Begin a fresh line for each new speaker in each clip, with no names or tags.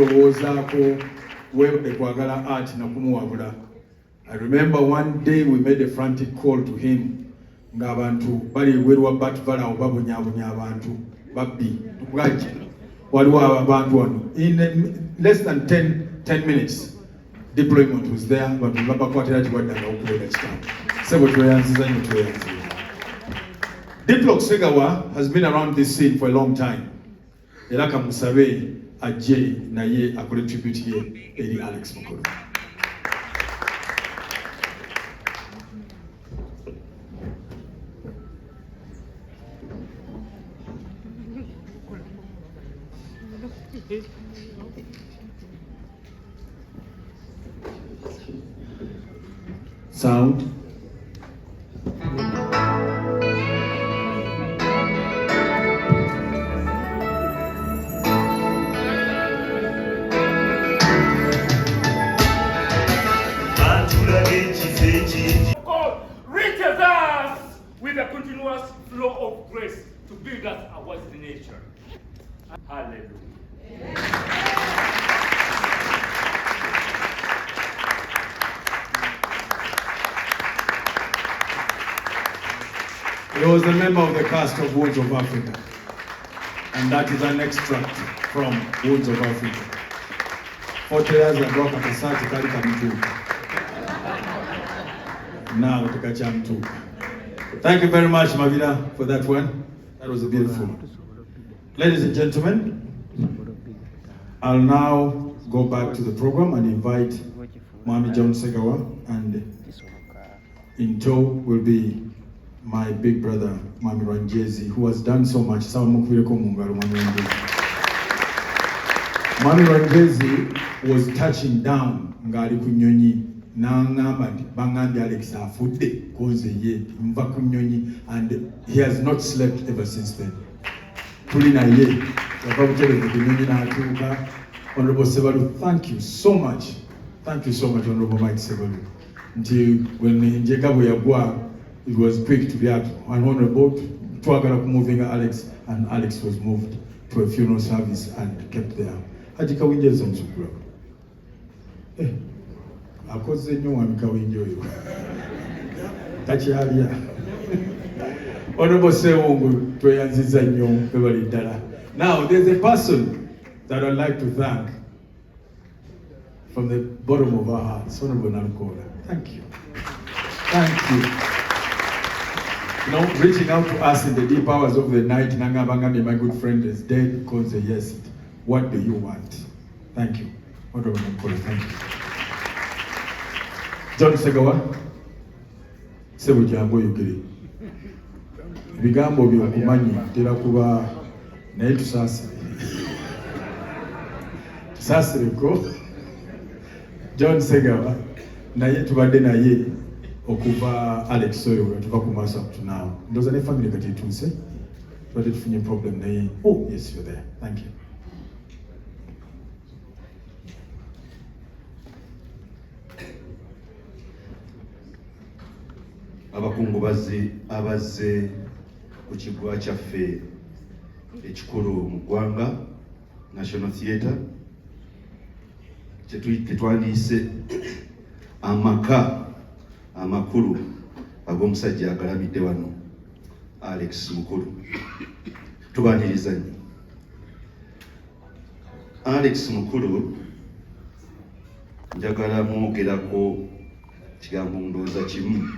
I remember one day we made a frantic call to him. Ngabantu bali werwa batvala obabunyabunya abantu babbi tugwaje waliwo abantu wano in less than 10 minutes deployment was there but babakwatira kiwadanga okuwera kitambo sebo tweyanziza nnyo tweyanziza. Diplox Segawa has been around this scene for a long time era kamusabe ajje naye akole tribute ye eri Alex Mukulu. Sound.
God reaches us with a continuous flow of grace to build us our nature. Hallelujah.
He was a member of the cast of Wounds of Africa, and that is an extract from Wounds of Africa. 40 years ago, Kakasati Kalika Mtuka. Now, Tikacha Mtuka. Thank you very much, Mavida, for that one. That was a beautiful one. Ladies and gentlemen, I'll now go back to the program and invite Mami John Segawa, and in tow will be my big brother, Mami Ranjezi, who has done so much. Mami Ranjezi was touching down Ngali Kunyonyi, Nangamba, Bangandi Alex Afude, Koze Ye, Mva Kunyonyi, and he has not slept ever since then. Tulina Ye, Honorable Sebalu, thank you so much. Thank you so much, Honorable Mike Sebalu. Until when Njegabo Yabwa, it was quick to react. And Honorable Twagara moving Alex, and Alex was moved to a funeral service and kept there. Hajika Winjez and Sukura. Akoze nyo wamika winjoyo. Tachi halia. Honorable Sewongu, Toyanziza nyo, Beverly Dala. Now, there's a person that I'd like to thank from the bottom of our hearts, Honorable Nankola. Thank you. Thank you. You know, reaching out to us in the deep hours of the night, Nanga Bangami, my good friend, is dead because yes, what do you want? Thank you. Honorable Nankola, thank you. John Segawa, Sebu Jambo Yukiri. Bigambo byokumanyi tera kuba naye tusasireko John Segawa naye tubadde naye okuva Alex oyo tuva ku maaso up to now. Ndoza ne family kati tuuse tubadde tufunye problem naye. Oh yes, you're there. Thank you.
Abakungubazi abazze ku kiggwa kyaffe ekikulu mu ggwanga National Theatre tetwandiise amaka amakulu ag'omusajja agalamidde wano Alex Mukulu. Tubaniriza nnyo. Alex Mukulu njagala mwogerako kigambo ndowooza kimu,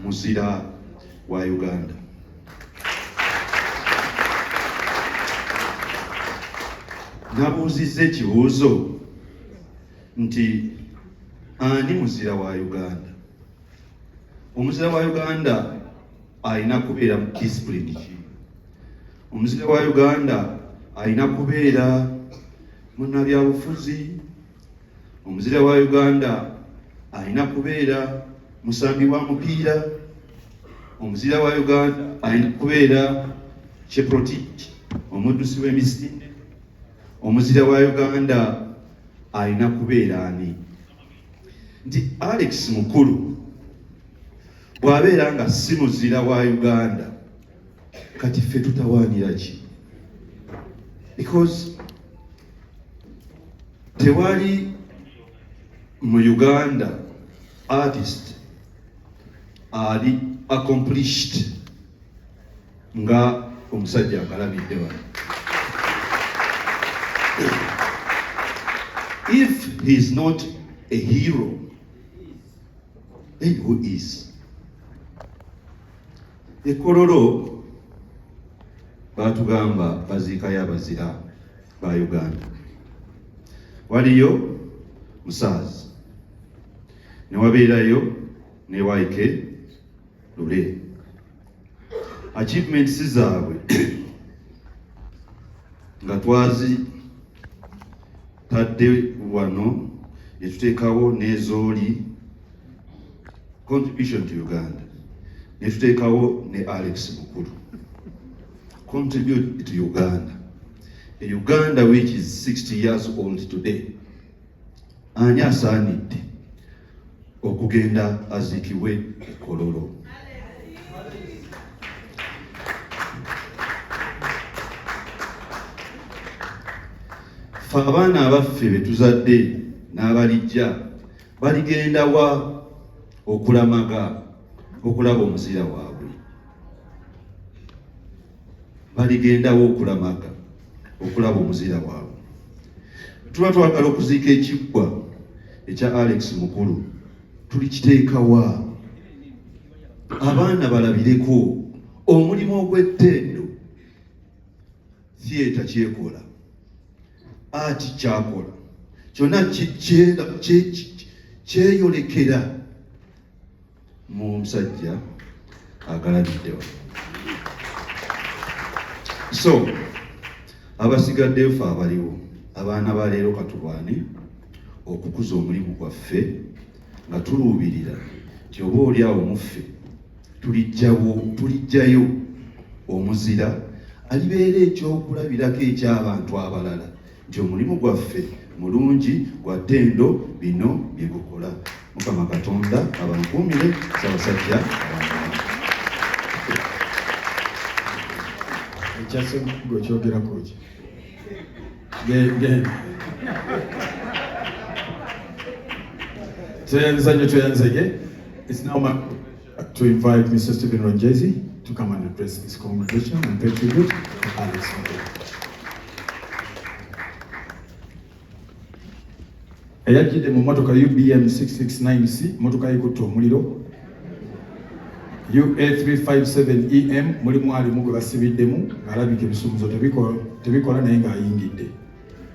muzira wa Uganda. Nabuuzizza ekibuuzo nti ani muzira wa Uganda? Omuzira wa Uganda alina kubeera mu discipline ki? Omuzira wa Uganda alina kubeera munnabyabufuzi? Omuzira wa Uganda alina kubeera musambi wa mupiira? Omuzira wa Uganda alina kubeera kyeprotiki, omuddusi w'emisinde? Omuzira wa Uganda alina kubeera ani? Nti Alex Mukulu bw'abeera nga si muzira wa Uganda, kati ffe tutawaanira ki? Because tewali mu Uganda artist ali accomplished nga omusajja akalabidde wano. If he is not a hero, then who is? Ekololo batugamba baziikayo abazira ba Uganda. Waliyo Musaazi, ne wabeerayo ne Waike Lule. Achievements zaabwe nga twazi tadde wano netuteekawo n'ezooli contribution to Uganda, netuteekawo ne Alex Mukulu contribute to Uganda, a Uganda which is 60 years old today. Ani asaanidde okugenda aziikibwe e Kololo? Ffe abaana abaffe be tuzadde n'abalijja baligenda wa okulamaga okulaba omuzira waabwe? Baligendawo okulamaga okulaba omuzira waabwe. Tuba twagala okuziika ekiggwa ekya Alex Mukulu, tulikiteekawa? Abaana balabireko omulimu ogw'ettendo. Theatre kyekola, ati kyakola, kyonna kyeyolekera mu musajja agalabiddewo. So abasigaddeyo ffe abaliwo, abaana ba leero katulwane okukuza omulimu gwaffe nga tuluubirira nti oba oli awo muffe tulijjayo omuzira alibeera ekyokulabirako eky'abantu abalala nti omulimu gwaffe mulungi gwa ttendo, bino bye gukola. Mukama Katonda abankuumire. Ssaabasajja
ekyase gwekyogerako ki? Genda tweyanzege. It's now to invite Mr. Stephen Ronjezi to come and address this congregation and pay tribute to Alex Mukulu. Eyajjidde mu motoka UBM 669C, motoka ekutte omuliro. UA 357EM mulimu alimu gwe basibiddemu ng'alabika ebisumuzo tebikola naye ng'ayingidde.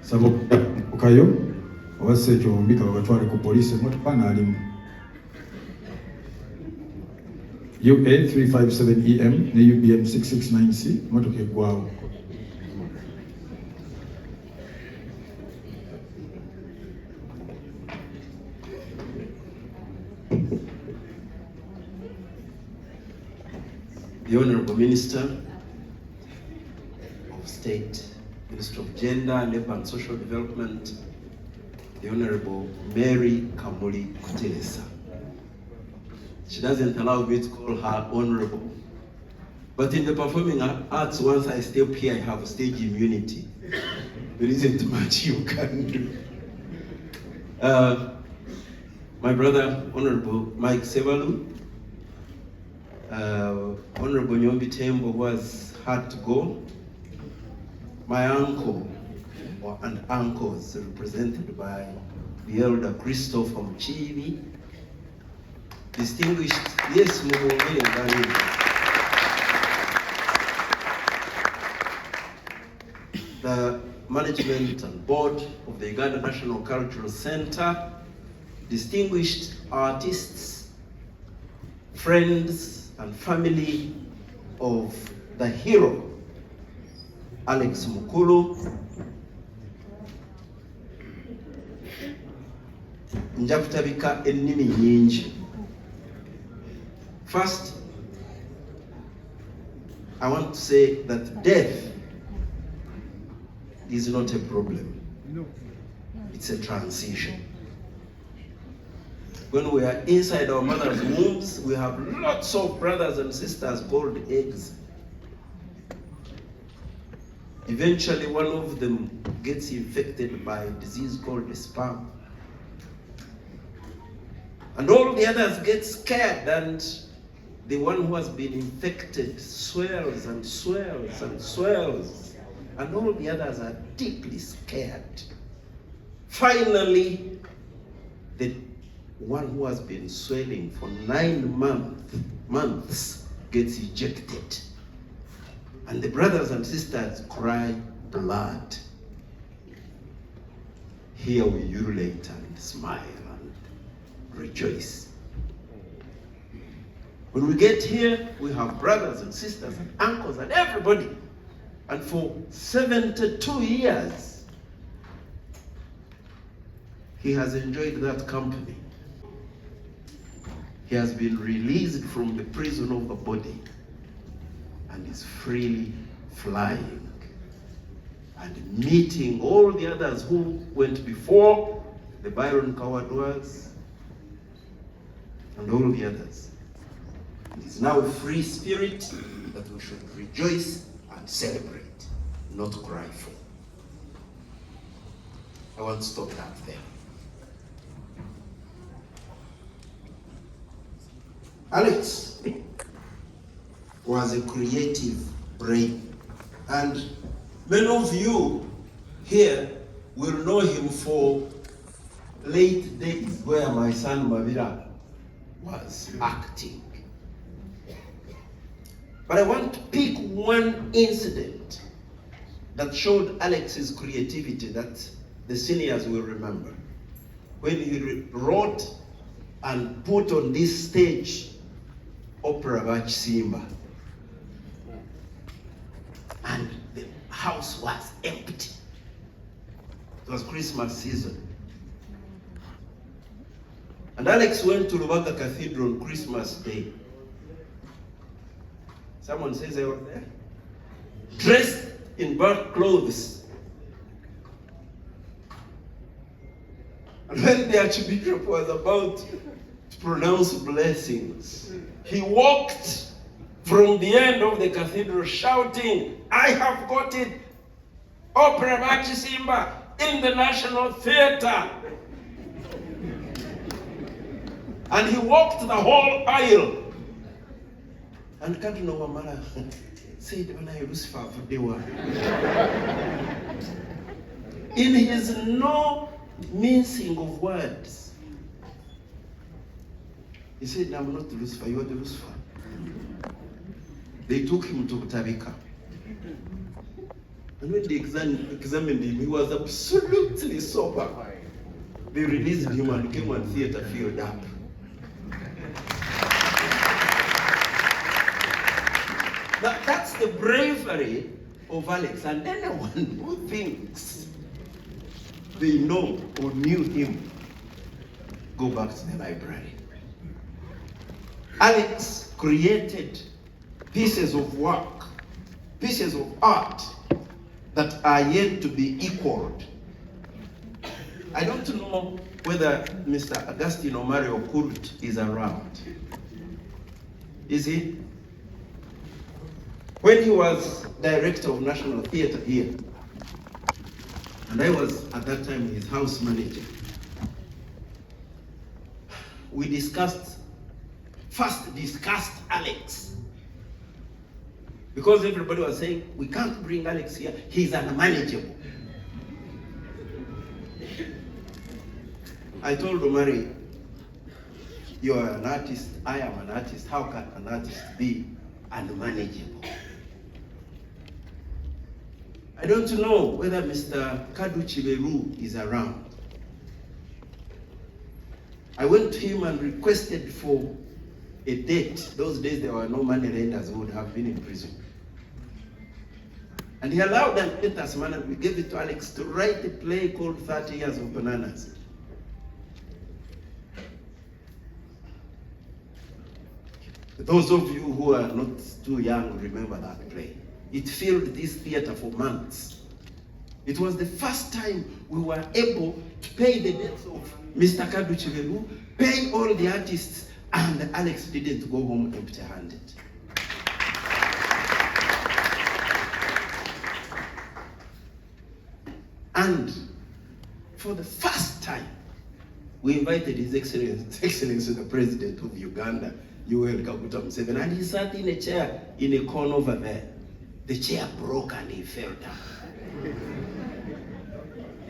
Saba okukayo oba Ssekyombika babatwale ku poliisi, emmotoka n'alimu. UA 357EM ne UBM 669C, motoka eggwawo.
The Honorable Minister of State, Minister of Gender, Labour and Social Development, the Honorable Mary Kamuli Kutelesa. She doesn't allow me to call her Honorable. But in the performing arts, once I step here, I have stage immunity. There isn't much you can do. My brother, Honorable Mike Sevalu, Honorable Nyombi Tembo, who has had to go, my uncle and uncles represented by the elder Christopher Mchivi, distinguished, yes, the management and board of the Uganda National Cultural Center, distinguished artists, friends and family of the hero, Alex Mukulu, nja kutabika ennimi nnyingi. First, I want to say that death is not a problem. It's a transition. When we are inside our mother's wombs, we have lots of brothers and sisters called eggs. Eventually, one of them gets infected by a disease called the spam. And all the others get scared, and the one who has been infected swells and swells and swells, and all the others are deeply scared. Finally, the one who has been swelling for 9 months gets ejected. And the brothers and sisters cry blood. Here we ululate and smile and rejoice. When we get here, we have brothers and sisters and uncles and everybody. And for 72 years, he has enjoyed that company. He has been released from the prison of the body and is freely flying and meeting all the others who went before, the Byron Kawadwas and all the others. It is now a free spirit that we should rejoice and celebrate, not cry for. I want to stop that there. Alex was a creative brain, and many of you here will know him for late days where my son Mavira was acting. But I want to pick one incident that showed Alex's creativity that the seniors will remember. When he wrote and put on this stage Opera Bach Simba. And the house was empty. It was Christmas season. And Alex went to Rubaga Cathedral on Christmas Day. Someone says I was there. Dressed in burnt clothes. And when the Archbishop was about to pronounce blessings, he walked from the end of the cathedral shouting, "I have got it, Opera Bach Simba in the National Theatre." And he walked the whole aisle. And Cardinal Wamara said, "When I Lucifer for the one." In his no mincing of words, he said, "I'm not Lucifer, you are the Lucifer." They took him to Butabika. And when they examined him, he was absolutely sober. They released him and came and theater filled up. That's the bravery of Alex. And anyone who thinks they know or knew him, go back to the library. Alex created pieces of work, pieces of art that are yet to be equaled. I don't know whether Mr. Agustino Mario Kurt is around. Is he? When he was director of National Theatre here, and I was at that time his house manager, we discussed Alex. Because everybody was saying, we can't bring Alex here, he's unmanageable. I told Omari, you are an artist, I am an artist, how can an artist be unmanageable? I don't know whether Mr. Kaduchi Beru is around. I went to him and requested for a date. Those days there were no money lenders who would have been in prison. And he allowed them to let us money. We gave it to Alex to write a play called 30 Years of Bananas. Those of you who are not too young remember that play. It filled this theater for months. It was the first time we were able to pay the debts of Mr. Kaduchi, pay all the artists, and Alex didn't go home empty-handed. And for the first time, we invited His Excellency the President of Uganda, Yoweri Kaguta Museveni, and he sat in a chair in a corner over there. The chair broke and he fell down.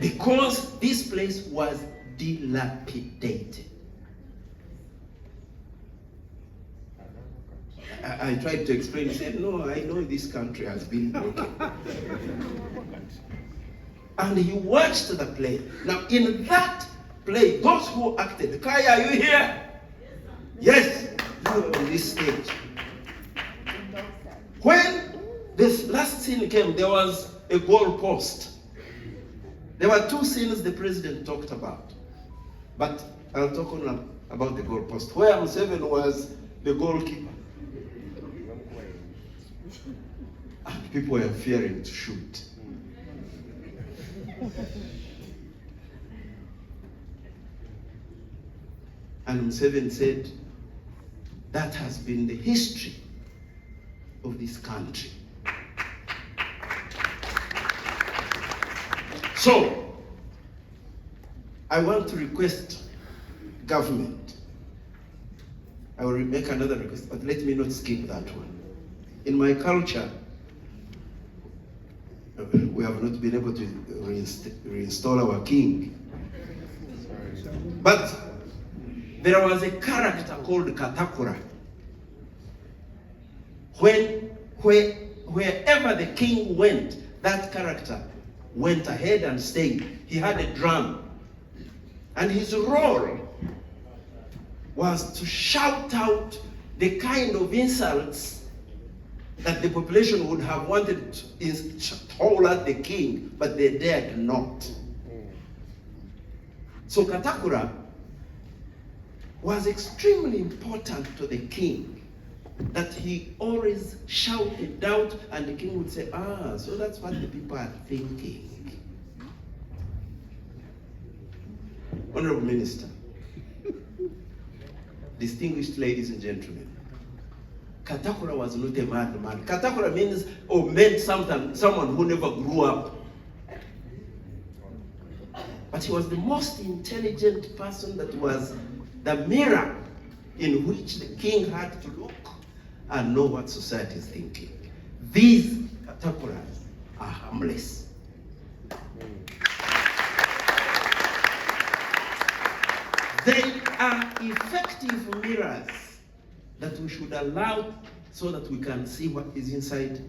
Because this place was dilapidated. I tried to explain. He said, no, I know this country has been broken. And he watched the play. Now, in that play, those who acted, Kai, are you here? Yes, you were on this stage. When this last scene came, there was a goal post. There were two scenes the president talked about. But I'll talk on about the goal post, where Museveni was the goalkeeper. And people were fearing to shoot. And Museveni said, that has been the history of this country. So, I want to request government. I will make another request, but let me not skip that one. In my culture, we have not been able to reinstall our king. But there was a character called Katakura. Wherever the king went, that character went ahead and stayed. He had a drum. And his role was to shout out the kind of insults that the population would have wanted to howl at the king, but they dared not. So Katakura was extremely important to the king, that he always shouted out, and the king would say, so that's what the people are thinking. Honorable Minister, distinguished ladies and gentlemen, Katakura was not a madman. Katakura means or meant someone who never grew up. But he was the most intelligent person, that was the mirror in which the king had to look and know what society is thinking. These Katakuras are harmless. They are effective mirrors that we should allow so that we can see what is inside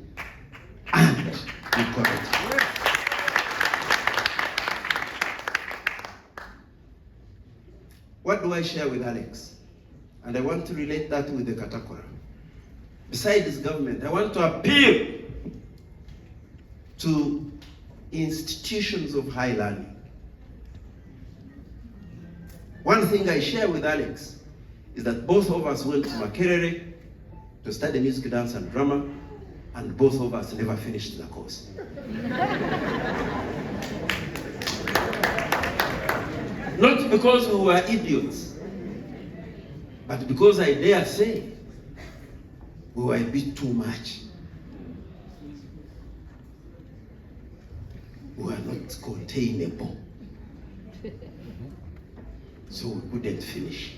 and be correct. What do I share with Alex? And I want to relate that with the Katakura. Besides government, I want to appeal to institutions of high learning. One thing I share with Alex is that both of us went to Makerere to study music, dance, and drama, and both of us never finished the course. Not because we were idiots, but because I dare say we were a bit too much. We were not containable. So we couldn't finish.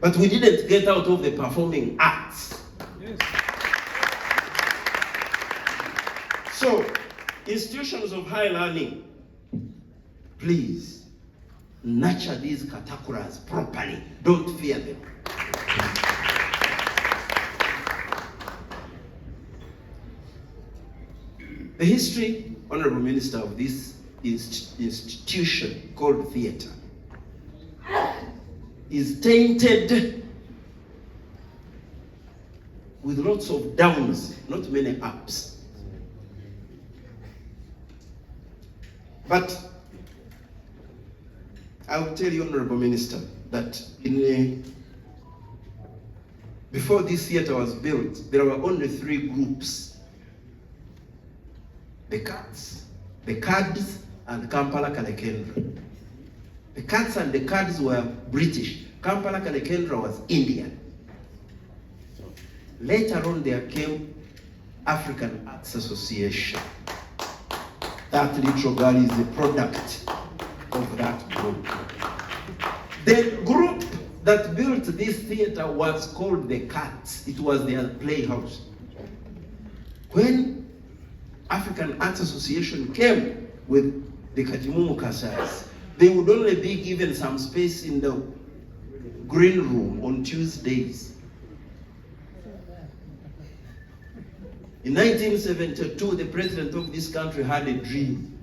But we didn't get out of the performing arts. Yes. So, institutions of high learning, please nurture these Katakuras properly. Don't fear them. The history, Honorable Minister, of this institution called theater is tainted with lots of downs, not many ups. But I will tell you, Honorable Minister, that before this theater was built, there were only 3 groups: the Cats, the Kads, and Kampala Kalekendra. The Cats and the Kads were British. Kampala Kalekendra was Indian. Later on, there came African Arts Association. That little girl is a product of that group. The group that built this theater was called the Cats. It was their playhouse. When African Arts Association came with the Kajimumu Kasais, they would only be given some space in the green room on Tuesdays. In 1972, the president of this country had a dream.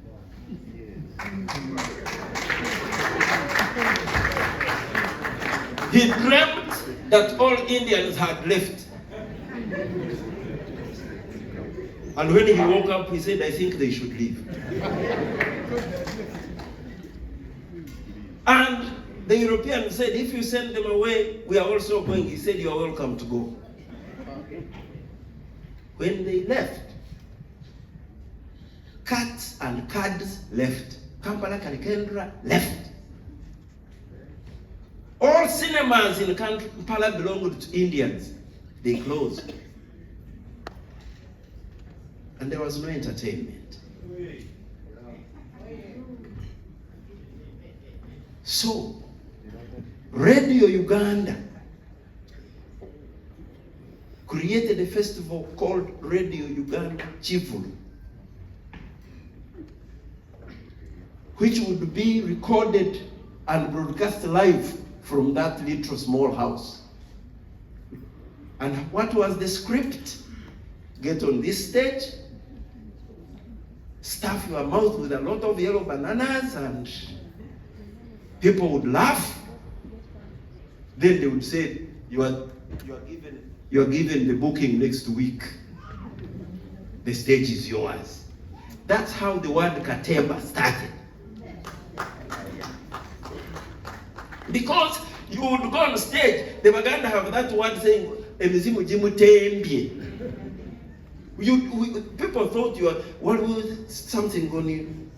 He dreamt that all Indians had left. And when he woke up, he said, I think they should leave. And the Europeans said, if you send them away, we are also going. He said, you are welcome to go. When they left, Cats and Cads left. Kampala Kalekendra left. All cinemas in Kampala belonged to Indians. They closed. And there was no entertainment. So, Radio Uganda created a festival called Radio Uganda Chivulu, which would be recorded and broadcast live from that little small house. And what was the script? Get on this stage, stuff your mouth with a lot of yellow bananas, and people would laugh. Then they would say, you are given the booking next week. The stage is yours. That's how the word Katemba started. Because you would go on stage, they were going to have that word saying, Emizimu jimu tembie. People thought you were, what was something going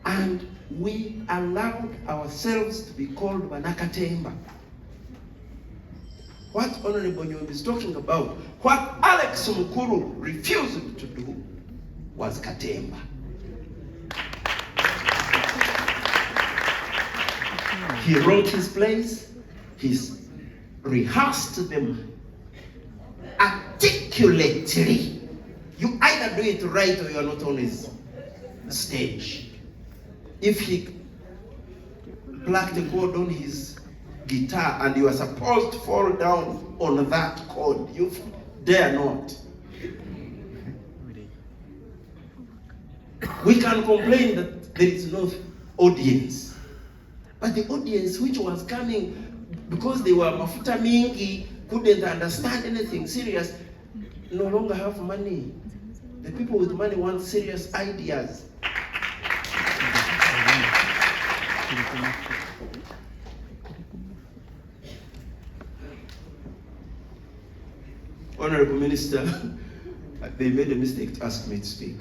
on? And we allowed ourselves to be called Banakatemba. What Honorable Nyombi is talking about, what Alex Mukulu refused to do was Katemba. He wrote his plays, he's rehearsed them articulately. You either do it right or you are not on his stage. If he plucked a chord on his guitar and you are supposed to fall down on that chord, you dare not. We can complain that there is no audience. But the audience which was coming, because they were mafuta mingi, couldn't understand anything serious, no longer have money. The people with money want serious ideas. Honorable Minister, they made a mistake to ask me to speak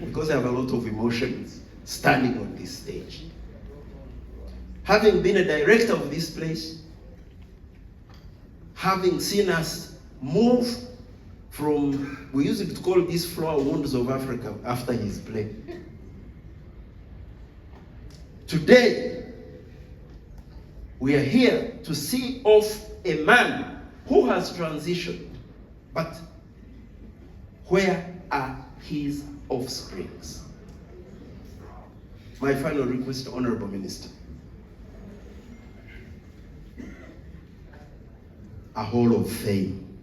because I have a lot of emotions standing on this stage. Having been a director of this place, having seen us move from, we used to call this floor Wounds of Africa after his play. Today, we are here to see off a man who has transitioned, but where are his offsprings? My final request, Honorable Minister. A hall of fame.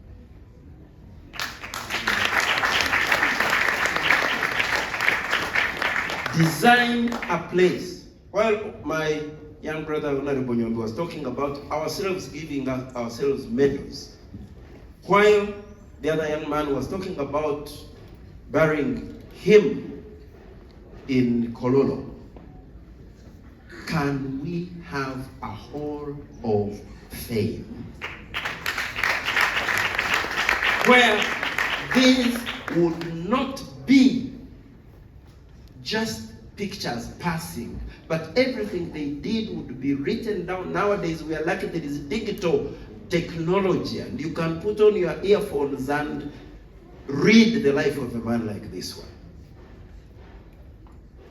Design a place. While my young brother Honorable Nyombi was talking about ourselves giving ourselves medals, while the other young man was talking about burying him in Kololo, can we have a hall of fame where this would not be just pictures passing, but everything they did would be written down. Nowadays, we are lucky there is digital technology, and you can put on your earphones and read the life of a man like this one.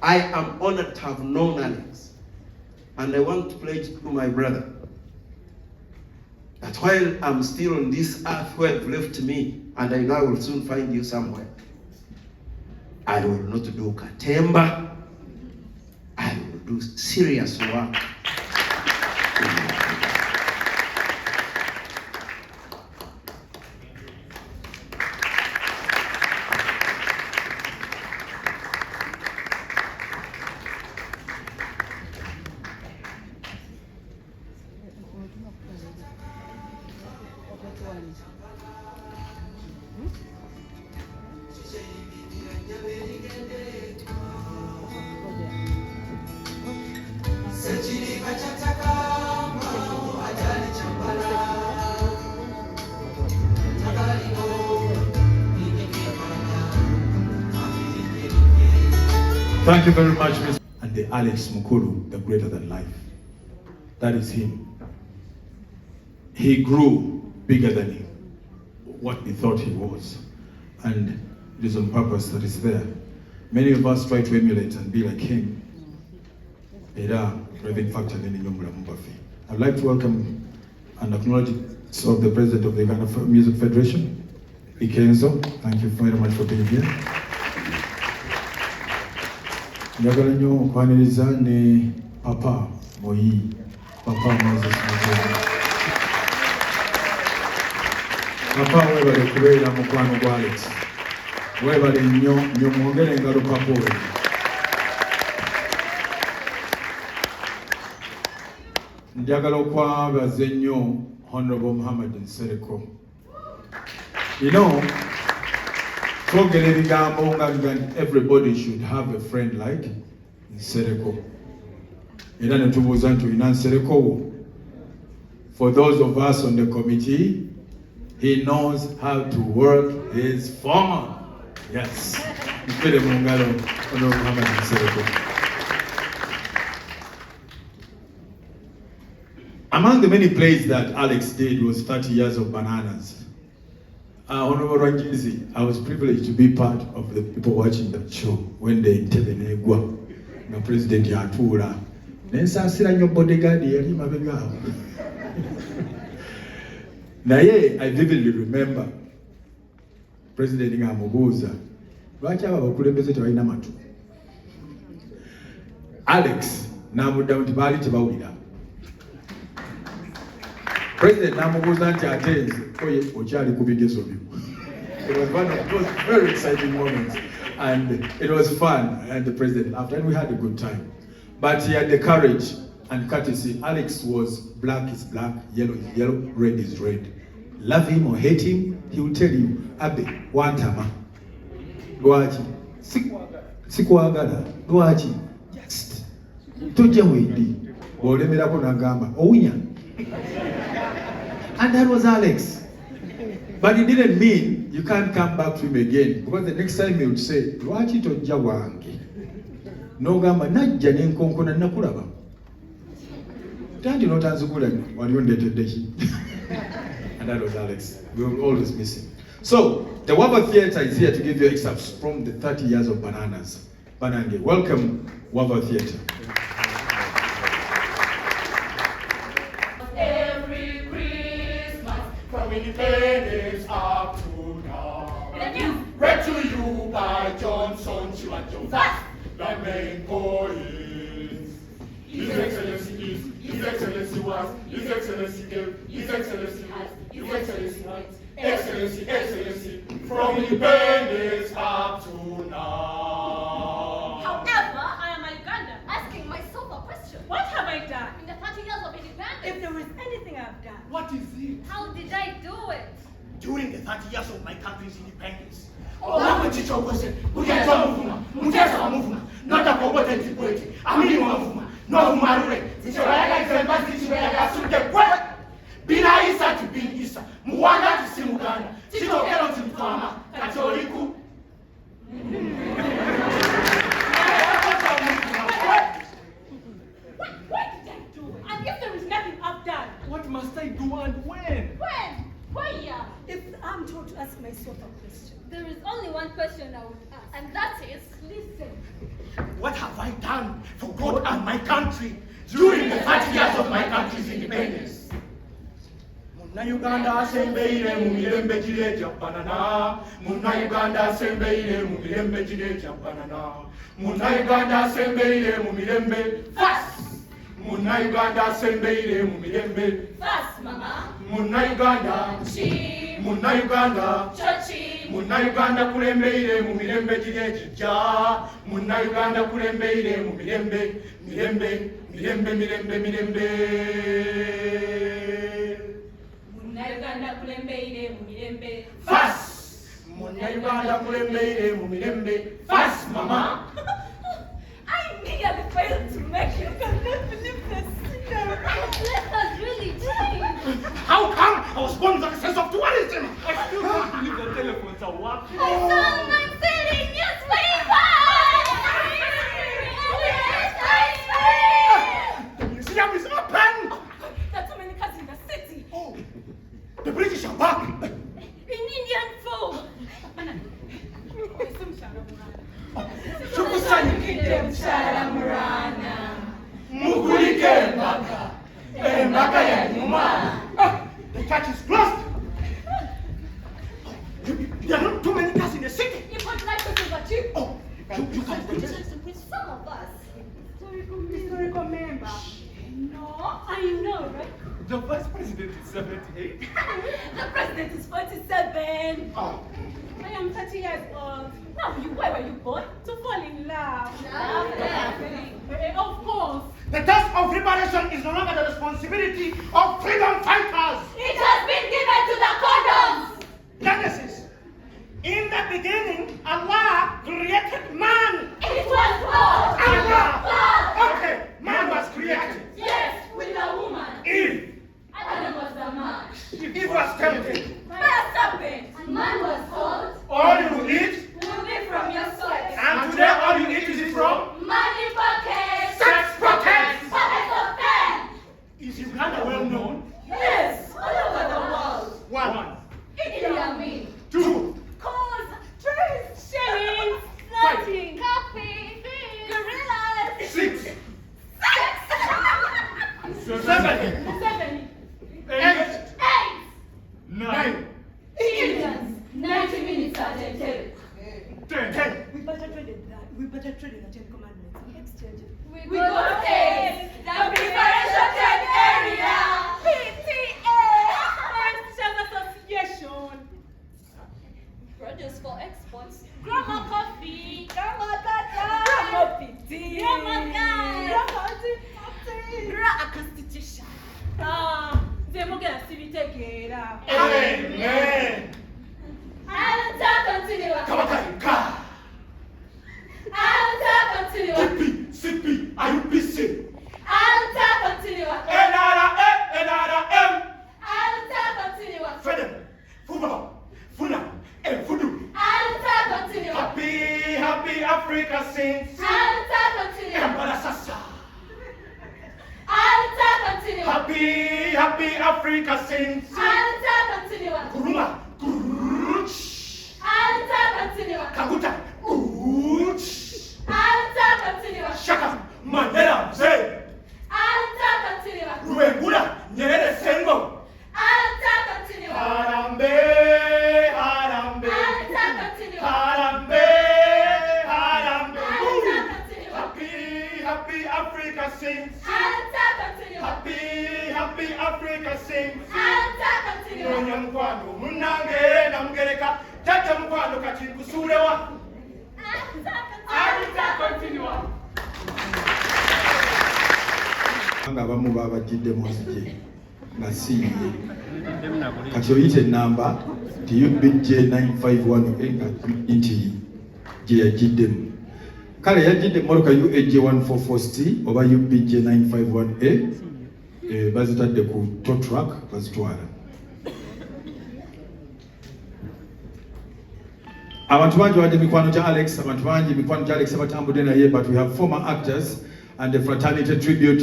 I am honored to have known Alex, and I want to pledge to my brother that while I'm still on this earth where you've left me, and I know I will soon find you somewhere, I will not do katemba. I will do serious work.
Thank you very much, Mr. And the Alex Mukulu, the greater than life. That is him. He grew bigger than what we thought he was. And it is on purpose that is there. Many of us try to emulate and be like him. I'd like to welcome and acknowledge the President of the Ghana Music Federation, Ikenzo. Thank you very much for being here. Njagala nnyo okwaniriza ne Papa Moyi, Papa Moses Mujema. Papa webale kubeera mukwano gwa Alex. Webale nnyo mwongere engalo Papa oyo. Njagala okwabaza ennyo Honorable Muhammad Nsereko. You know, everybody should have a friend like Nsereko. For those of us on the committee, he knows how to work his phone. Yes. Among the many plays that Alex did was 30 Years of Bananas. Honorable Rangizi, I was privileged to be part of the people watching that show when they intervened. The President Yatura. Nensasira bodyguard yali mabega awo. Naye, I vividly remember President Ngamubuza. Lwaki aba bakulembeze tebalina matu. Alex n'amuddamu nti baali tebawulira. President n'amubuuza nti ate nze oye okyali ku bigezo byo. It was one of those very exciting moments, and it was fun, and the president laughed, and we had a good time. But he had the courage and courtesy. Alex was black is black, yellow is yellow, red is red. Love him or hate him, he will tell you, Abe, wantama. Lwaki? Sikuwagala. Lwaki? Just. Tojja wendi. Bw'olemerako n'agamba, owunya. And that was Alex. But it didn't mean you can't come back to him again. Because the next time he would say, Lwaki tojja wange? N'ogamba, najja n'enkonkona nakulaba. Tandi n'otanzigula waliwo ndetedde ki? And that was Alex. We will always miss him. So, the Wava Theatre is here to give you excerpts from the 30 Years of Bananas. Banange, welcome, Wava Theatre.
Every Christmas, from independence up to now. Read to you by Johnson, Chiwa Jones. The main point is, His Excellency is, His Excellency was, His Excellency gave, His Excellency has, His Excellency writes, Excellency, Excellency, from independence up to now.
However, I am a Uganda asking myself a question.
What have I done?
In the 30 years of independence,
If there is anything I've done,
What is it?
how did I do it?
During the 30 years of my country's independence, Obama Chicho was Mujasa Muvuma, Mujasa Muvuma, not a competent poet, Amini Mavuma, no Marure, Zicharaga is a bad situation, the poet. Bina Isa to Bin Isa, Muwanga to Simuganda, Tito Kelo to Mfama, Katoliku.
what did I do? And if there is nothing I've done,
What must I do and when?
When? Where?
if I'm told to ask myself a question,
There
what have I done for God and my country during the 30 years of my country's independence? Munna-Uganda asembeire mu mirembe gireja banana. Munna-Uganda asembeire mu mirembe gireja banana. Munna-Uganda asembeire mu mirembe fast. Munna-Uganda asembeire mu mirembe
Fast, Mama.
Munna-Uganda
Chi.
Munna-Uganda
Chochi.
Munna-Uganda kulembeire mu mirembe gireja. Munna-Uganda kulembeire mu mirembe mirembe.
Munna-Uganda kulembeire mu mirembe.
Fast! Munna-Uganda kulembeire mu mirembe. Fast, Mama!
I nearly failed to make you believe this. Let us really change.
How come I was born with a sense of dualism?
I still can't believe the telephones are working.
I saw my city newspaper.
The museum is open!
There are too many cars in the city.
Oh, the British are back!
In Indian folk.
Chukusanyikide mchara murana. Mukulike embaka. Embaka ya nyuma. The church is closed! There are not too many cars in the city!
Import licenses are cheap.
Oh, you can't do this.
With some of us.
Historical member.
No, I know, right?
The vice president is 78.
The president is 47.
Oh,
I am 30 years old.
Now, where were you born?
To fall in love.
Of course.
the task of liberation is no longer the responsibility of freedom fighters.
It has been given to the condoms.
Genesis. In the beginning, Allah created man.
It was God.
Allah. Okay, man was created.
Yes, with a woman.
Eve.
Adam was a man.
Eve was tempted.
By a serpent. Man was told,
All you eat,
will be from your sweat.
and today all you eat is from
Money pockets.
sex pockets.
Pockets of pen.
Is Uganda well known?
Yes, all over the world.
One.
Idi Amin.
Two.
Cause, trees, shillings, nothing, coffee, gorillas.
Six.
Sex.
Seven.
7.
8.
8.
9.
Indians. 90 minutes are dead.
10.
We better trade in that. We better trade in the 10 commandments. We exchange it.
We go to the preparation area. PTA.
Exchange Association.
Produce for exports.
Grandma coffee.
Grandma Tata.
Grandma PT.
Grandma guy.
Grandma tea.
Grandma constitution.
Zemogera sibitegera.
Amen.
Alta continua.
Kabakarika.
Alta continua.
TP, CP, IUPC.
Alta continua.
NRA, NRM.
Alta continua.
Fedem, Fuba, Funa, and Fudu.
Alta continua.
Happy, happy Africa sings.
Alta continua.
Embarasasa.
Alta continua.
Happy, happy Africa sings.
Alta continua.
Kuruma, Kuruch.
Alta continua.
Kaguta, Uch.
Alta continua.
Shaka, Mandela, Zay.
Alta continua.
Ruengula, Nyerere Sengo.
Alta continua.
Harambe, Harambe.
Alta continua.
Harambe, Harambe.
Alta continua.
Happy, happy Africa sings.
Alta continua.
Happy, happy Africa sings.
Alta continua.
Nonya mkwano munange namugereka tata mkwano kati kusulewa. Alta continua.
nga abamu babajjidde mu nzige nga siiye kati oyite enamba tiyubijj 951 nga nti gye yagiddemu kale yajjidde emmotoka UAJ 144C oba UBJ 951A bazitadde ku tow truck bazitwala. Abantu bangi wadde mikwano gya Alex, abantu bangi mikwano gya Alex abatambudde naye, but we have former actors and the fraternity tribute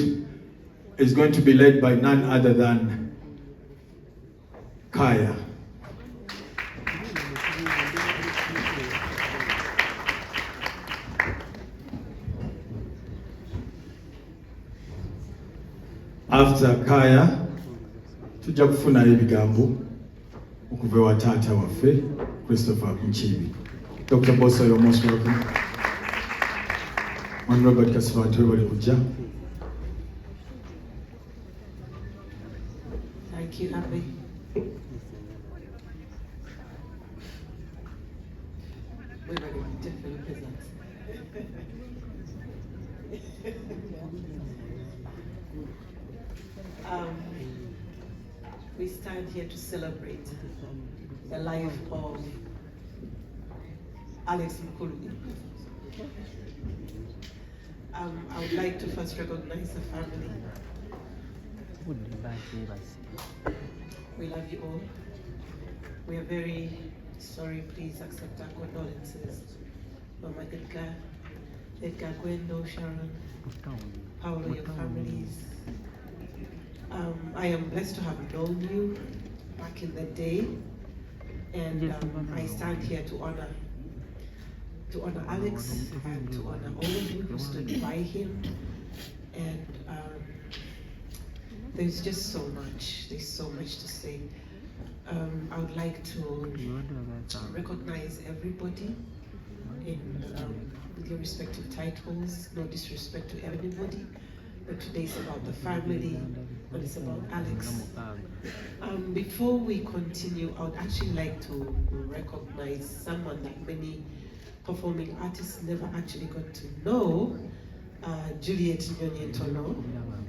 is going to be led by none other than Kaya. After Kaya, tujja kufunayo ebigambo okuva ewa taata waffe Christopher Mchibi. Dr. Bosa, you're most welcome. One Robert Kasibantu bali kujja.
Thank you, Happy. We're ready to different business. We stand here to celebrate the life of Alex Mukulu. I would like to first recognize the family. We love you all. We are very sorry. Please accept our condolences. Mama Edgar, Gwendo, Sharon, Paolo, your families. I am blessed to have known you back in the day, and I stand here to honor Alex and to honor all of you who stood by him. And there's just so much. There's so much to say. I would like to recognize everybody with your respective titles. No disrespect to everybody, but today is about the family, and it's about Alex. Before we continue, I would actually like to recognize someone that many performing artists never actually got to know, Juliet Nyonyetono,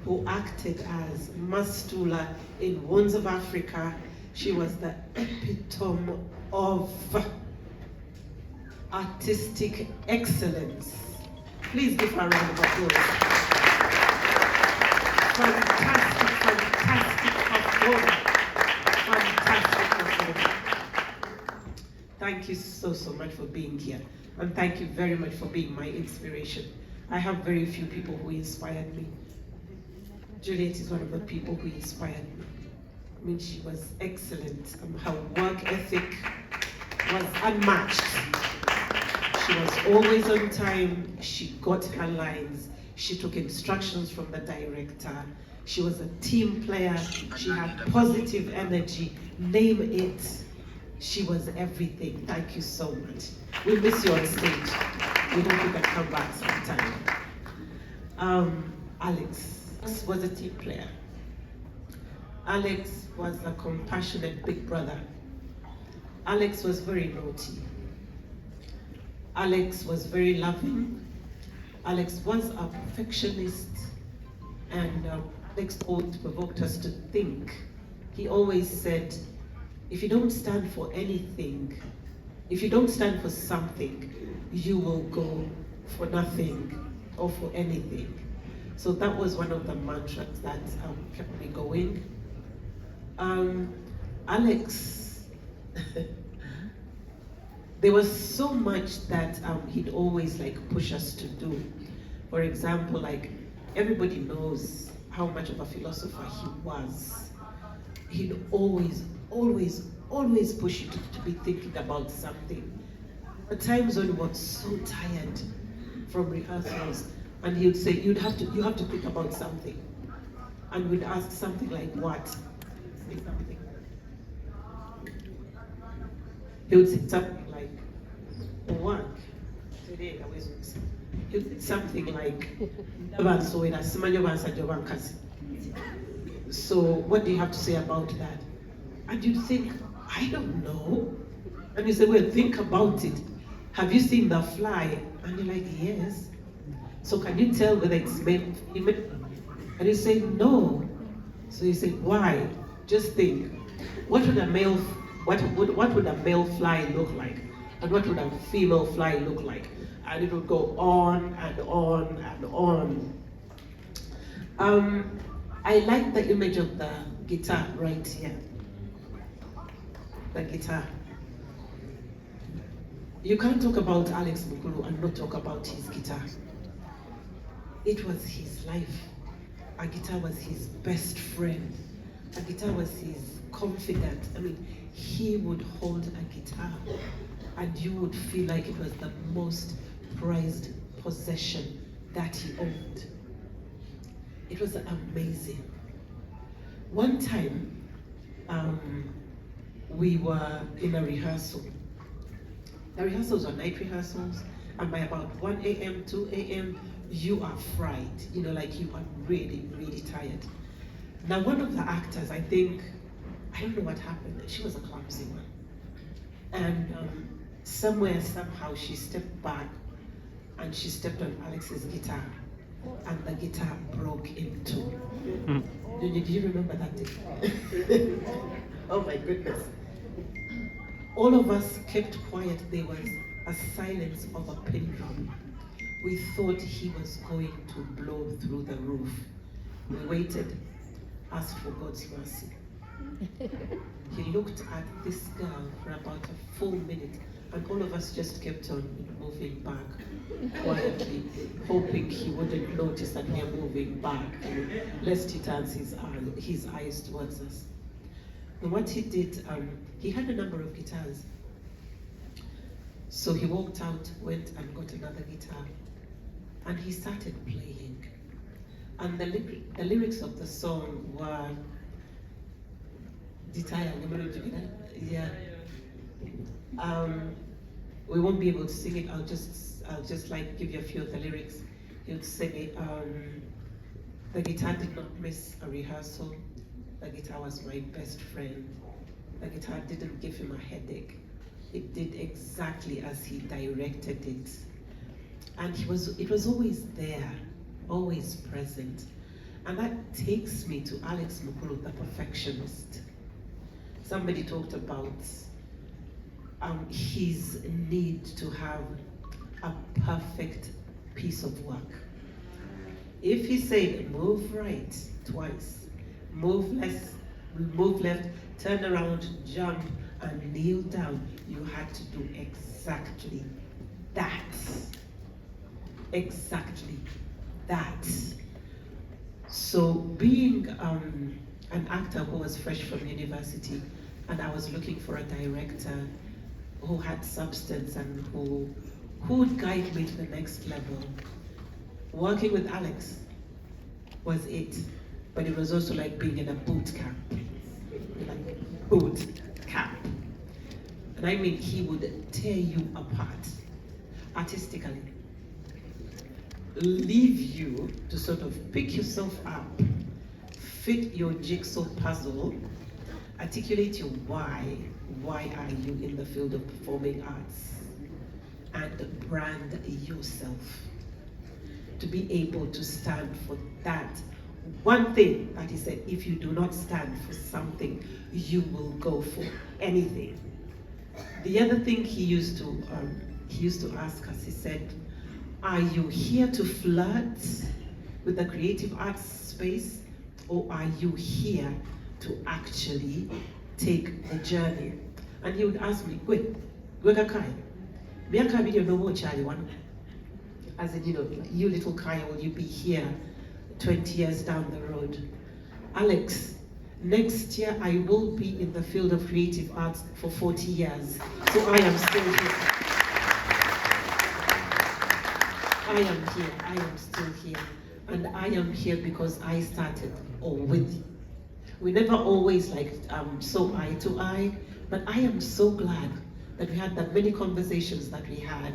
who acted as Mastula in Wounds of Africa. She was the epitome of artistic excellence. Please give her a round of applause. Fantastic performer. Fantastic performer. Thank you so much for being here. And thank you very much for being my inspiration. I have very few people who inspired me. Juliet is one of the people who inspired me. I mean, she was excellent. Her work ethic was unmatched. She was always on time. She got her lines. She took instructions from the director. She was a team player. She had positive energy. Name it. She was everything. Thank you so much. We miss you on stage. We hope you can come back sometime. Alex was a team player. Alex was a compassionate big brother. Alex was very naughty. Alex was very loving. Alex was a perfectionist, and Alex always provoked us to think. He always said, if you don't stand for anything, if you don't stand for something, you will go for nothing or for anything. So that was one of the mantras that kept me going. Alex, there was so much that he'd always push us to do. For example, everybody knows how much of a philosopher he was. He'd always push you to be thinking about something. At times when we were so tired from rehearsals, and he would say, you have to think about something. And we'd ask something like, what? Say something. He would say something like, work. Today I was he would say something like, so what do you have to say about that? And you'd think, I don't know. And you say, well, think about it. Have you seen the fly? And you're like, yes. So can you tell whether it's male or female? And you say, no. So you say, why? Just think. What would a male fly look like? And what would a female fly look like? And it would go on and on and on. I like the image of the guitar right here. The guitar. You can't talk about Alex Mukulu and not talk about his guitar. It was his life. A guitar was his best friend. A guitar was his confidant. I mean, he would hold a guitar and you would feel like it was the most prized possession that he owned. It was amazing. One time, we were in a rehearsal. The rehearsals are night rehearsals, and by about 1 a.m., 2 a.m., you are fried. You know, like you are really, really tired. Now, one of the actors, I don't know what happened. She was a clumsy one. And somehow, she stepped back and she stepped on Alex's guitar, and the guitar broke in two. Do you remember that day? Oh my goodness. All of us kept quiet. There was a silence of a pin drop. We thought he was going to blow through the roof. We waited, asked for God's mercy. He looked at this girl for about a full minute, and all of us just kept on moving back quietly, hoping he wouldn't notice that we are moving back, lest he turns his eyes towards us. And what he did, he had a number of guitars. So he walked out, went and got another guitar, and he started playing. And the lyrics of the song were, yeah. We won't be able to sing it. I'll just like give you a few of the lyrics. He would say, the guitar did not miss a rehearsal. The guitar was my best friend. The guitar didn't give him a headache. It did exactly as he directed it. And it was always there, always present. And that takes me to Alex Mukulu, the perfectionist. Somebody talked about his need to have a perfect piece of work. If he said, move right twice, move left, turn around, jump, and kneel down, you had to do exactly that. Exactly that. So being an actor who was fresh from university, and I was looking for a director who had substance and who would guide me to the next level, working with Alex was it. But it was also like being in a boot camp. Like boot camp. And I mean, he would tear you apart artistically. Leave you to sort of pick yourself up, fit your jigsaw puzzle, articulate your why are you in the field of performing arts, and brand yourself. To be able to stand for that one thing that he said, if you do not stand for something, you will go for anything. The other thing he used to ask us, he said, are you here to flirt with the creative arts space, or are you here to actually take the journey? And he would ask me, wait, as in, you little Kaya, will you be here 20 years down the road? Alex, next year I will be in the field of creative arts for 40 years. So I am still here. I am still here. And I am here because I started with you. We never always saw eye to eye, but I am so glad that we had that many conversations that we had.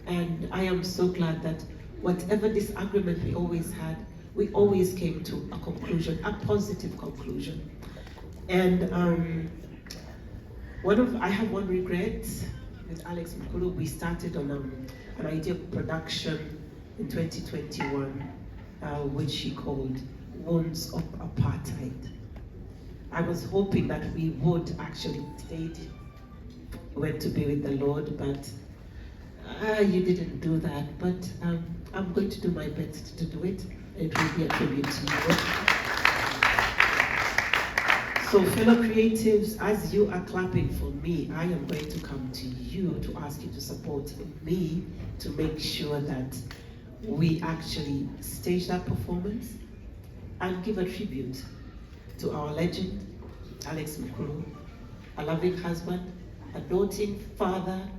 And I am so glad that whatever disagreement we always had, we always came to a conclusion, a positive conclusion. And I have one regret with Alex Mukulu. We started on an idea of production in 2021, which he called Wounds of Apartheid. I was hoping that we would actually stayed, went to be with the Lord, but you didn't do that. But I'm going to do my best to do it. It will be a tribute to you. So fellow creatives, as you are clapping for me, I am going to come to you to ask you to support me to make sure that we actually stage that performance and give a tribute to our legend, Alex Mukulu, a loving husband, a doting father,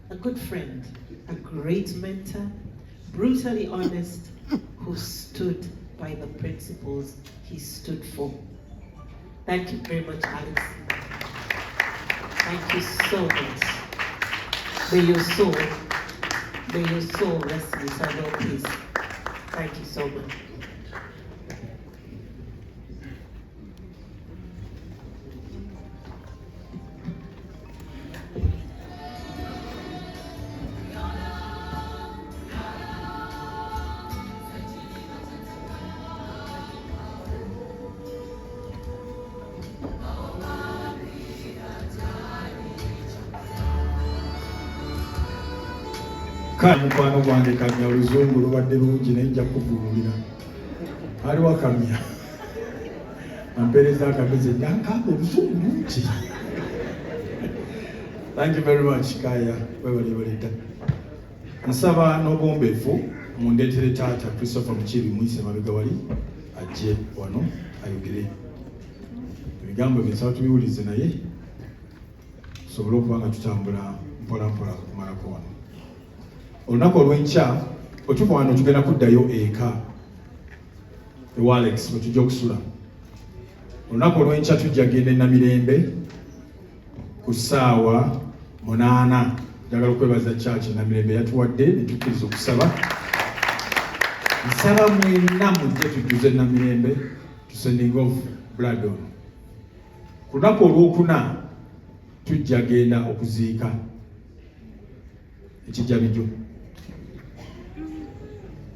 a good friend, a great mentor, brutally honest, who stood by the principles he stood for. Thank you very much, Alex. Thank you so much. May your soul rest in eternal peace. Thank you so much.
Kale mukwano gwange kamya oluzungu lubadde lungi naye nja kuvululira. Aliwo akamya. Ampeereza akameze nyankambe oluzungu lungi. Thank you very much, Kaya. Webaleta. Nsaba n'obwombeefu mundeetere taata Christopher Mukibi muyise mabega wali ajje wano ayogere. Ebigambo bye nsaba tubiwulize naye tusobole okuba nga tutambula mpola mpola okumalako wano. Olunaku olw'enkya otuva wano tugenda kuddayo eka ewa Alex we tujja okusula. Olunaku olw'enkya tujja genda e Namirembe ku ssaawa 8. Njagala okwebaza church Namirembe yatuwadde ne tukkiriza okusaba. Nsaba mwenna mujje tujjuze Namirembe to sending off blood on. Ku lunaku olw'okuna tujja genda okuziika ekijjabijo.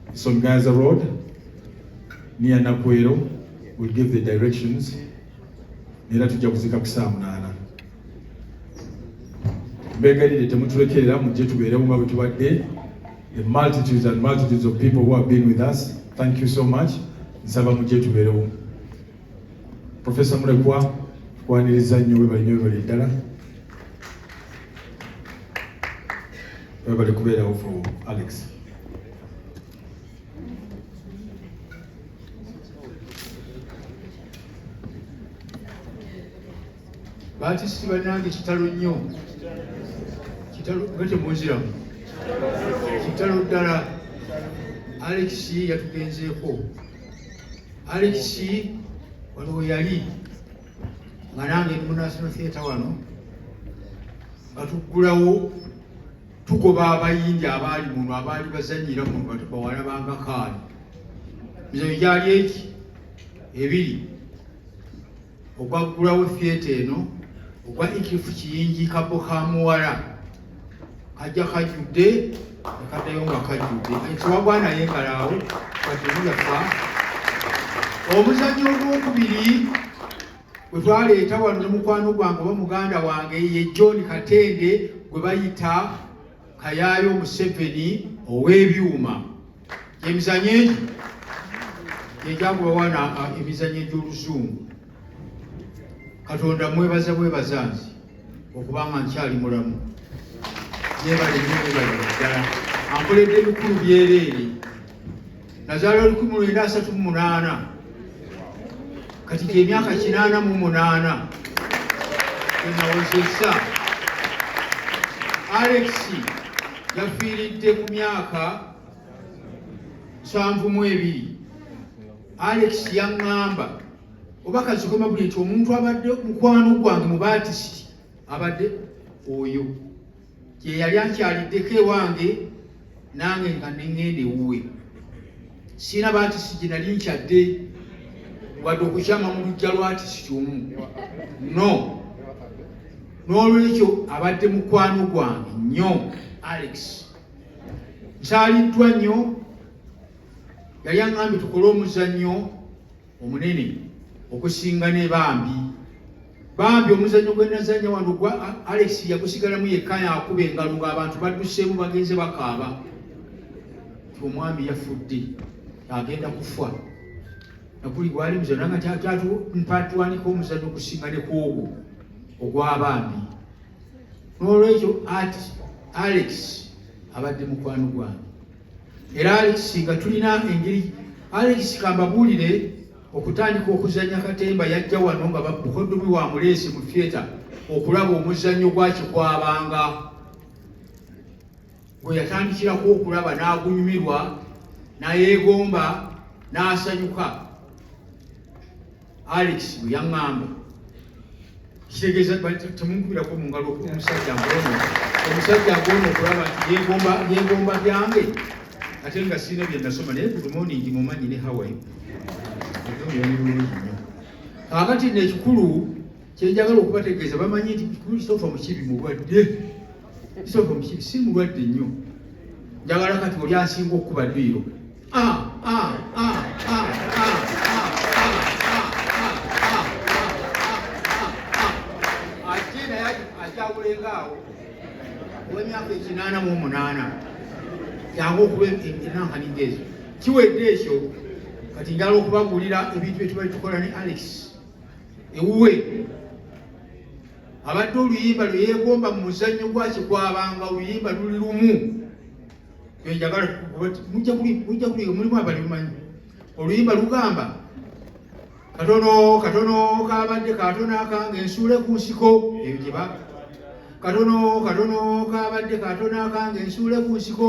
It's on Gaza Road, near Nakwero. We'll give the directions. Nera tujja kuzika ku ssaawa 8. Mbeegalire temutulekerera mujje tubeerewo nga bwe tubadde. The multitudes and multitudes of people who have been with us. Thank you so much. Nsaba mujje tubeerewo. Professor Mulekwa, tukwaniriza nnyo webale ddala. Webale kubeerawo for Alex.
Baatisi bannange kitalo nnyo. Kitalo nga temuziramu. Kitalo ddala. Alex yatugenzeeko. Alex waliwo yali nga nange ndi mu National Theatre wano nga tuggulawo tugoba abayinja abaali muno abaali bazannyira muno bawala bangakaali. Mizanyo gyali eki ebiri ogwaggulawo theatre eno ogwa Ikifu Kiyingi Kabo ka muwala kajja kajjudde nekaddayo nga kajjudde ekiwagwa naye ngalaawo katemuyafa. Omuzannyo ogwokubiri gwe twaleeta wano ne mukwano gwange oba muganda wange ye John Katende gwe bayita Kayaayo Museveni ow'ebyuma. Emizannyo egyo egyagobawana emizannyo egy'oluzungu. Katonda mwebaza nzi okubanga nkyali mulamu. Yeebale ddala. Ampoledde ebikulu byereere. Nazaala 1938. Kati gy'emyaka 88 enawozesa. Alex yafiiridde ku myaka 72. Alex yaŋŋamba oba kazikoma buli nti omuntu abadde mukwano gwange mu baatisiti abadde oyo gye yali ankyaliddeko ewange nange nga neŋŋenda ewuwe. Siina baatisiti gye nali nkyadde wadde okukyama mu lujja lwatisiti omu. No. N'olwekyo abadde mukwano gwange nnyo Alex. Nsaaliddwa nnyo. Yali aŋŋambye tukole omuzannyo omunene okusinga ne Bambi. Bambi omuzannyo gwe nazannya wano gwa Alex yagusigalamu yekka yakuba engalo ng'abantu badduseemu bagenze bakaaba. Omwami yafudde agenda kufa. Nakuli gwali muzannyo nga mpatwanika omuzannyo okusinga ne kwogwo ogwa Bambi. N'olwekyo Alex abadde mukwano gwange. Era Alex nga tulina engeri Alex kambabuulire okutandika okuzannya katemba yajja wano nga babukoddomi wa muleesi mu theatre okulaba omuzannyo gwakikwabanga. Gwe yatandikirako okulaba n'agunyumirwa n'ayeegomba n'asanyuka. Alex bwe yaŋŋamba kitegeeza temunkubirako mu ngalo omusajja ng'ono okulaba nti yeegomba byange ate nga sirina bye nasoma naye good morning mumanyi ne hawaii kakati nekikulu kyenjagala okubategeeza bamanyi nti kikulu kisoofa mukibi mulwadde si mulwadde nnyo njagala kati oli asinga okuba ddwiro ate naye akyawulengaawo ow'emyaka 88 kyangu okuba enankaninga ezo kiwedde ekyo kati njagala okubabuulira ebintu byetubali tukola ne Alex ewuwe abadde oluyimba lwe yeegomba mu muzannyo gwakikwabanga oluyimba luli lumu enjagala mujja kuliga mulimu abali lumanyi oluyimba lugamba katono kabadde katono akange ensuule ku nsiko ebyo gye katono kabadde katono akange ensuule ku nsiko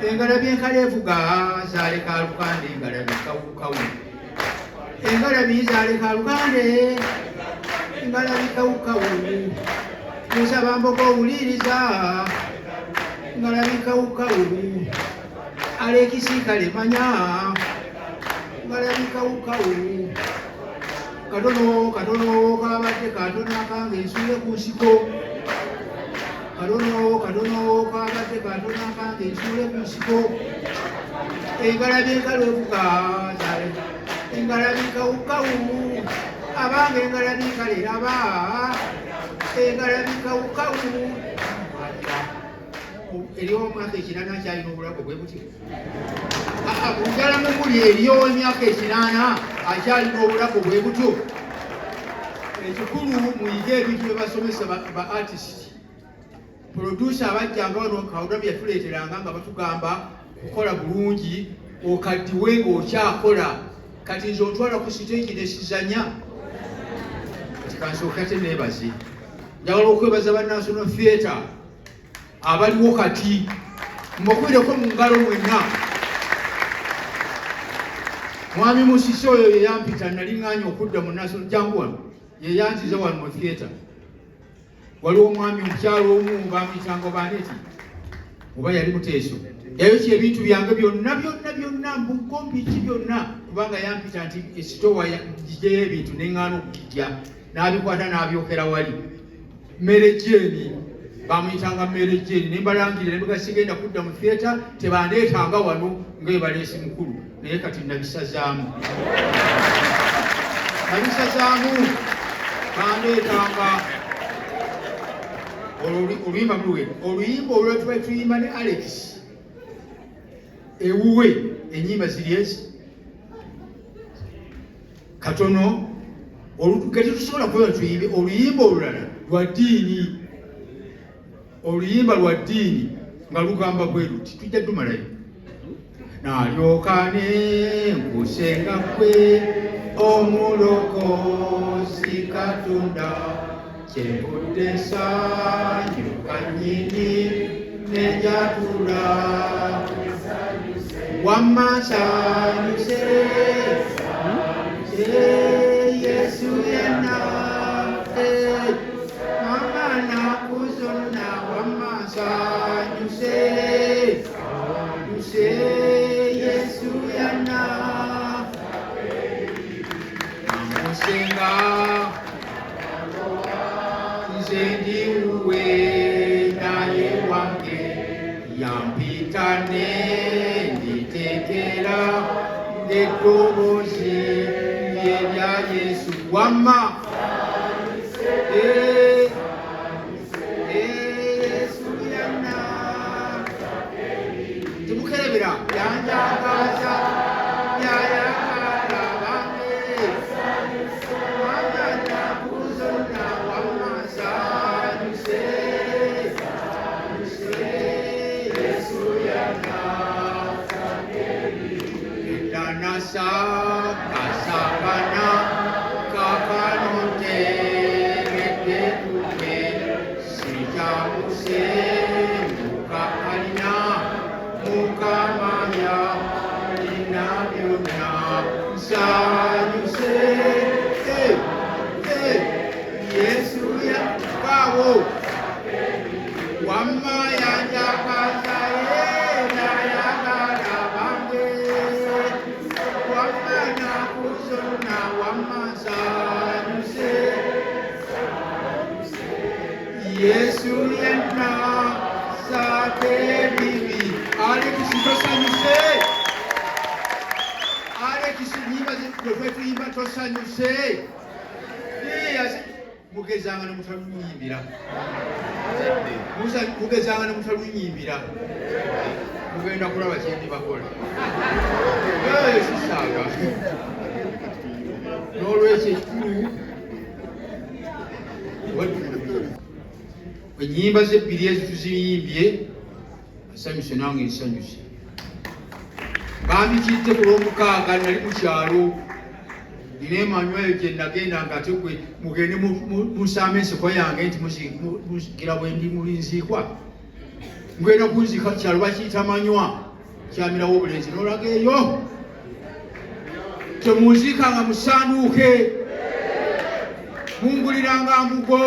engalabi enkaleevuga zaaleka alukande engalabi kawukawu engalabi zaaleka alukande engalabi kawukawu musaba mbogo owuliriza engalabi kawukawu alekisiikale manya engalabi kawukawu katono kabadde katono akange ensuule ku nsiko katono kabadde katono akange ensuule ku nsiko engalabi enkaleevuga zaaleka engalabi kawukawu abange engalabi kaleraba engalabi kawukawu eriyo omwaka 8 akyalina obulago bwe buti njala mukuli eriyo emyaka 8 akyalina obulago bwe butyo ekikulu muyige ebintu bye basomesa ba artist producer abajjanga wano kawuda byatuleeteranga nga batugamba kukola bulungi okaddiwe ng'okyakola kati nze otwala ku siteegi nesizanya kati kansooka te neebaze njagala okwebaza ba National Theatre abaliwo kati mbakwireko mu ngalo mwenna mwami Musisi oyo yeyampita nali ŋŋaanya okudda mu National jangu wano yeyanziza wano mu theatre waliwo omwami omukyalo omu bamuyitanga obaneti oba yali Muteeso yayokya ebintu byange byonna mbukompiki byonna kubanga yampita nti esitowa gijeyo ebintu neŋŋaana okugijja n'abikwata n'abyokera wali mmere jeeni bamuyitanga mmere jeeni nembalangire nebigasigenda kudda mu theatre tebandeetanga wano ngaebaleesi mukulu naye kati nabisazaamu bandeetanga oluyimba muluwe oluyimba olwo tuba tuyimba ne Alex ewuwe enyimba ziri ezi katono ketutusobola kuba tuyimbe oluyimba olulala lwa ddiini oluyimba lwa ddiini nga lugamba bwe luti tujja tumalayo nalyokane nkusenga kwe omulokozi Katonda kyembudde nsanyuka nnyini nenjatula wamma nsanyuse Yesu yenna mama nakuzonna wamma nsanyuse Yesu yenna namusenga nze ndiwuwe naye wange yampita nenditekera eddoboozi lyerya Yesu wamma Yesu yenna temukerebera yanjagaza yayagala bange wamma nakuzonna wamma nsanyuse Yesu yenna edanasa kasabana kakanote redekuke sijamuse muka alina mukamanya alina byonna nsanyuse tosanyuse mugezanga ne mutalunyimbira mugezanga ne mutalunyimbira mugenda kulaba kyendi bakola sisaaga n'olwekyo ekikulu ennyimba z'ebbiri ezituziyimbye asanyuse nange nsanyuse bambikidde ku lw'omukaaga nali mu kyalo nina Emmanuel gye nagendanga ate gwe mugende musaama ensiko yange nti musikira bwe ndi mulinziikwa mugenda kunziika kyalo bakiyita manywa kyamirawo obulenzi n'olaga eyo temunziikanga mu ssanduuke munguliranga mbugo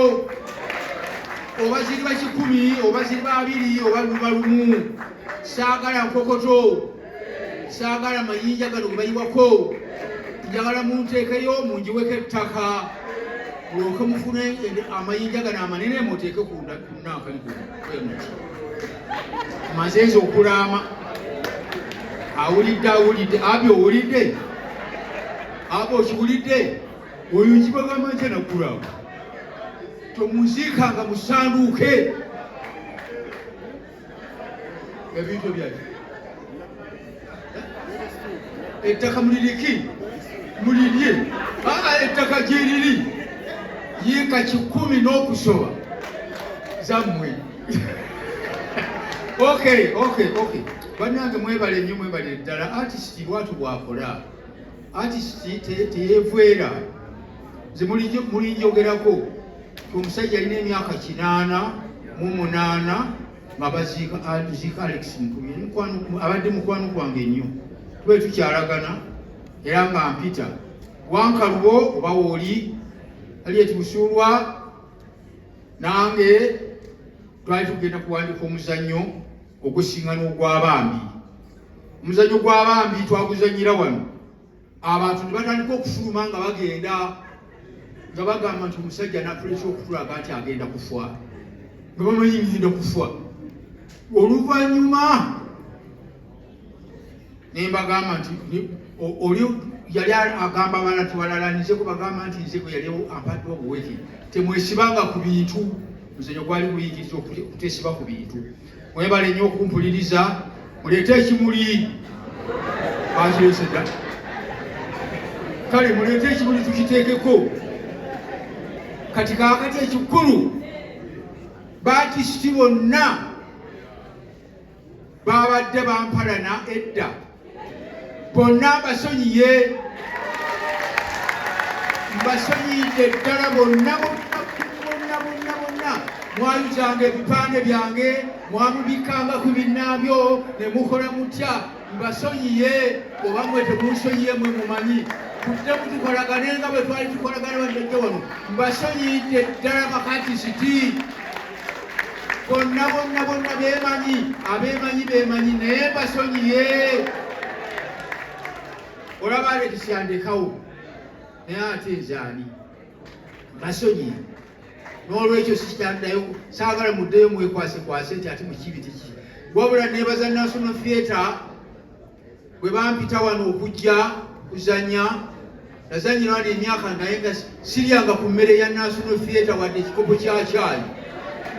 oba ziri ba 10 oba ziri ba 2 oba luba lumu saagala nkokoto saagala mayinja gano ge bayiwako njagala munteekeyo munjiweko ettaka mulyoke mufune amayinja gano amanene muteeke ku nankanikwemuti mazenze okulaama awulidde abi owulidde abo okiwulidde oyo nkibagamba nti nakulaba tomunziikanga mu ssanduuke ebintu byaki ettaka muliriki mulirye ettaka gyeriri yiika 10 n'okusoba zammwe okay bannange mwebale nnyo mwebale ddala artist lwatu bwakola artist teyeevwera nze mulinjogerako omusajja alina emyaka 88 nga baziika Alex Mukulu abadde mukwano gwange nnyo tube tukyalagana era nga mpita wankalubo oba wooli ali etubusulwa nange twali tugenda kuwandika omuzannyo ogusinga n'ogw'abambi omuzannyo gw'abambi twaguzannyira wano abantu ne batandika okufuluma nga bagenda nga bagamba nti omusajja natulesa okutulaga nti agenda kufa nga bamanyi ngenda kufa oluvannyuma nembagamba nti oli yali agamba abaana tubalalanize kubagamba nti nze gwe yali ampadde obuweke temwesibanga ku bintu muzanyo gwali guyigiriza okutesiba ku bintu mwebale nnyo okumpuliriza muleete ekimuli akirese kale muleete ekimuli tukiteekeko kati kaakati ekikulu baatisiti bonna babadde bampalana edda bonna mbasonyiye mbasonyiyidde ddala bonna mwayuzanga ebipande byange mwamubikanga ku binnaabyo ne mukola mutya mbasonyiye oba mwe temunsonyiye mwe mumanyi tudde mutukolagane nga bwe twali tukolagana bandejja wano mbasonyiyidde ddala bakatisiti bonna bemanyi naye mbasonyiye olaba Alex yandekawo naye ate nzaani mbasonyiye n'olwekyo sikitandayo saagala muddeyo mwekwasekwase nti ate mukibi tiki wabula nebaza National Theatre bwe bampita wano okujja kuzanya nazanyira wano emyaka naye nga siryanga ku mmere ya National Theatre wadde ekikopo kya caayi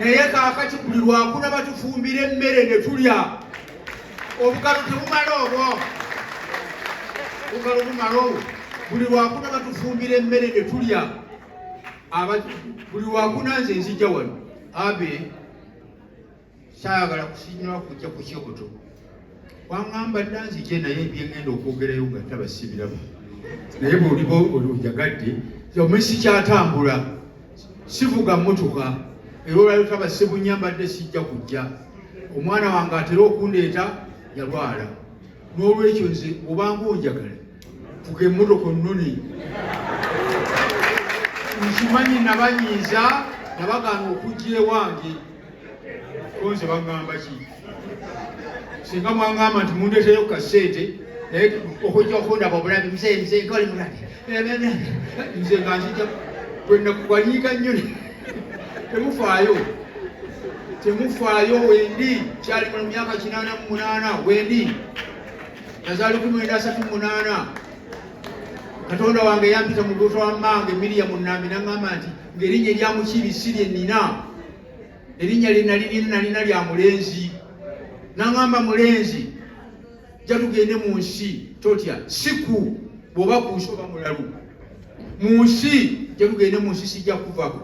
naye kaakati buli lwakuna batufumbira emmere ne tulya obugalo tebumala obwo obugalo bumala obwo buli lwakuna batufumbira emmere ne tulya buli lwakuna nze nzijja wano abe saagala kusinyira kujja ku kyogoto waŋŋamba dda nzije naye byengenda okwogerayo nga tabasibirabo naye bwoliba ojagadde omisi kyatambula sivuga mmotoka era olwaliro tabasebunya mbadde sijja kujja omwana wange atera okundeeta yalwala n'olwekyo nze obanga onjagala fuga emmotoka nnoni nkimanyi nabanyiiza nabagaana okujja ewange konze baŋŋamba ki singa mwaŋŋamba nti mundeeteyo ku kasente naye okujja okundaba obulabi mzee nkoli mulabi nze nga nzija bwenakugwanyiika nnyo temufaayo wendi kyali mu myaka 88 wendi nazaali 1938 Katonda wange yampita mu lubuto lwa mmange Miriyamu Nambi n'aŋŋamba nti ng'erinnya erya Mukiibi si lye nnina, erinnya lye nalina lya mulenzi. N'aŋŋamba mulenzi, jja tugende mu nsi, totya, siku bw'oba kuusi oba mulalu. Mu nsi, jja tugende mu nsi sijja kuvaako.